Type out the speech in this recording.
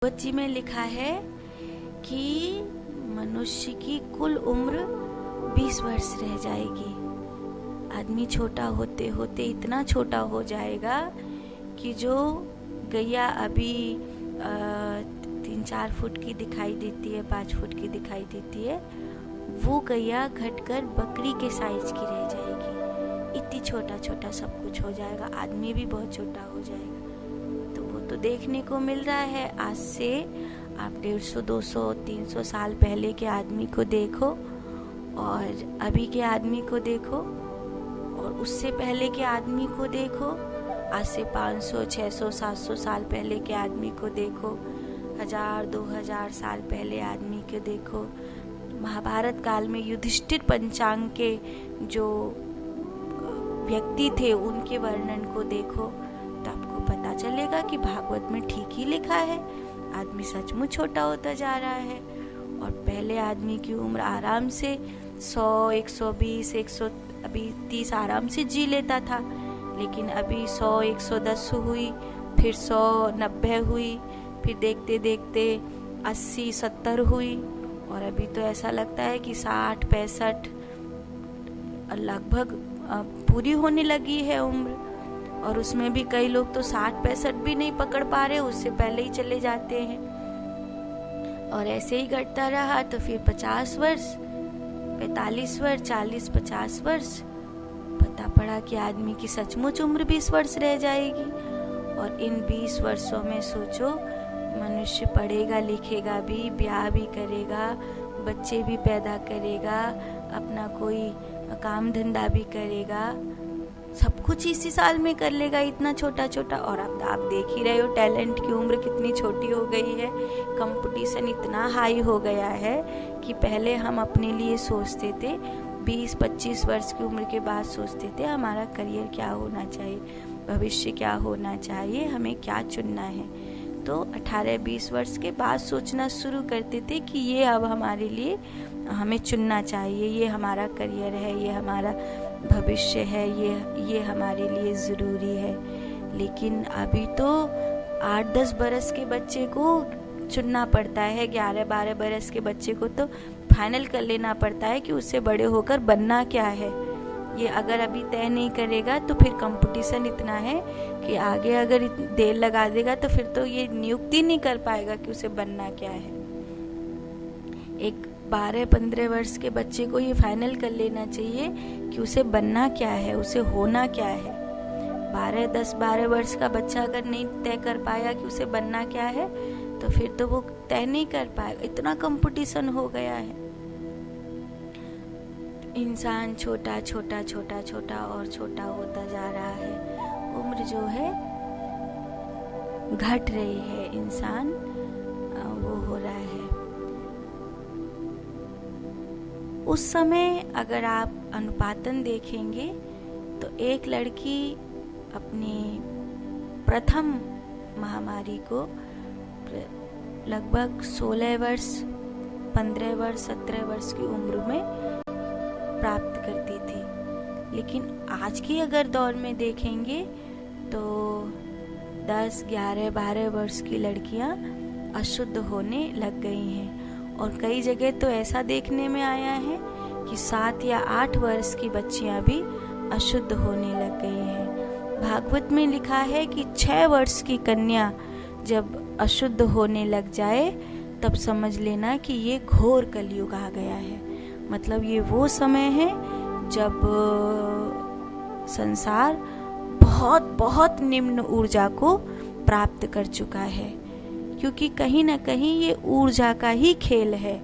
भगवत में लिखा है कि मनुष्य की कुल उम्र 20 वर्ष रह जाएगी। आदमी छोटा होते होते इतना छोटा हो जाएगा कि जो गैया अभी 3-4 फुट की दिखाई देती है, 5 फुट की दिखाई देती है, वो गैया घटकर बकरी के साइज की रह जाएगी। इतनी छोटा छोटा सब कुछ हो जाएगा। आदमी भी बहुत छोटा हो जाएगा। तो वो तो देखने को मिल रहा है। आज से आप 150, 200, 300 साल पहले के आदमी को देखो और अभी के आदमी को देखो और उससे पहले के आदमी को देखो। आज से 500, 600, 700 साल पहले के आदमी को देखो। 1000, 2000 साल पहले आदमी को देखो। महाभारत काल में युधिष्ठिर पंचांग के जो व्यक्ति थे उनके वर्णन को देखो तो आपको पता चलेगा कि भागवत में ठीक ही लिखा है। आदमी सचमुच छोटा होता जा रहा है। और पहले आदमी की उम्र आराम से 100, 120, 100 अभी 30 आराम से जी लेता था, लेकिन अभी 100, 110 हुई, फिर 100, 90 हुई, फिर देखते देखते 80, 70 हुई और अभी तो ऐसा लगता है कि 60, 65 लगभग पूरी होने लगी है उम्र। और उसमें भी कई लोग तो 60, 65 भी नहीं पकड़ पा रहे, उससे पहले ही चले जाते हैं। और ऐसे ही घटता रहा तो फिर 50 वर्ष, 45 वर्ष, 40, 50 वर्ष, पता पड़ा कि आदमी की सचमुच उम्र 20 वर्ष रह जाएगी। और इन 20 वर्षों में सोचो, मनुष्य पढ़ेगा लिखेगा भी, ब्याह भी करेगा, बच्चे भी पैदा करेगा, अपना कोई काम धंधा भी करेगा, सब कुछ इसी साल में कर लेगा, इतना छोटा छोटा। और अब आप देख ही रहे हो टैलेंट की उम्र कितनी छोटी हो गई है। कंपटीशन इतना हाई हो गया है कि पहले हम अपने लिए सोचते थे 20-25 वर्ष की उम्र के बाद सोचते थे हमारा करियर क्या होना चाहिए, भविष्य क्या होना चाहिए, हमें क्या चुनना है। तो 18-20 वर्ष के बाद सोचना शुरू करते थे कि ये अब हमारे लिए हमें चुनना चाहिए, ये हमारा करियर है, ये हमारा भविष्य है, ये हमारे लिए ज़रूरी है। लेकिन अभी तो 8-10 बरस के बच्चे को चुनना पड़ता है, 11-12 बरस के बच्चे को तो फाइनल कर लेना पड़ता है कि उससे बड़े होकर बनना क्या है। ये अगर अभी तय नहीं करेगा तो फिर कंपटीशन इतना है कि आगे अगर देर लगा देगा तो फिर तो ये नियुक्ति नहीं कर पाएगा कि उसे बनना क्या है। एक 12-15 वर्ष के बच्चे को ये फाइनल कर लेना चाहिए कि उसे बनना क्या है, उसे होना क्या है। 12 वर्ष का बच्चा अगर नहीं तय कर पाया कि उसे बनना क्या है तो फिर तो वो तय नहीं कर पाएगा। इतना कंपटीशन हो गया है। इंसान छोटा छोटा छोटा छोटा और छोटा होता जा रहा है। उम्र जो है घट रही है, इंसान वो हो रहा है। उस समय अगर आप अनुपातन देखेंगे तो एक लड़की अपनी प्रथम महामारी को लगभग 16 वर्ष, 15 वर्ष, 17 वर्ष की उम्र में प्राप्त करती थी। लेकिन आज की अगर दौर में देखेंगे तो 10, 11, 12 वर्ष की लड़कियां अशुद्ध होने लग गई हैं। और कई जगह तो ऐसा देखने में आया है कि 7 या 8 वर्ष की बच्चियां भी अशुद्ध होने लग गई हैं। भागवत में लिखा है कि 6 वर्ष की कन्या जब अशुद्ध होने लग जाए तब समझ लेना कि ये घोर कलयुग आ गया है। मतलब ये वो समय है जब संसार बहुत बहुत निम्न ऊर्जा को प्राप्त कर चुका है, क्योंकि कहीं ना कहीं ये ऊर्जा का ही खेल है।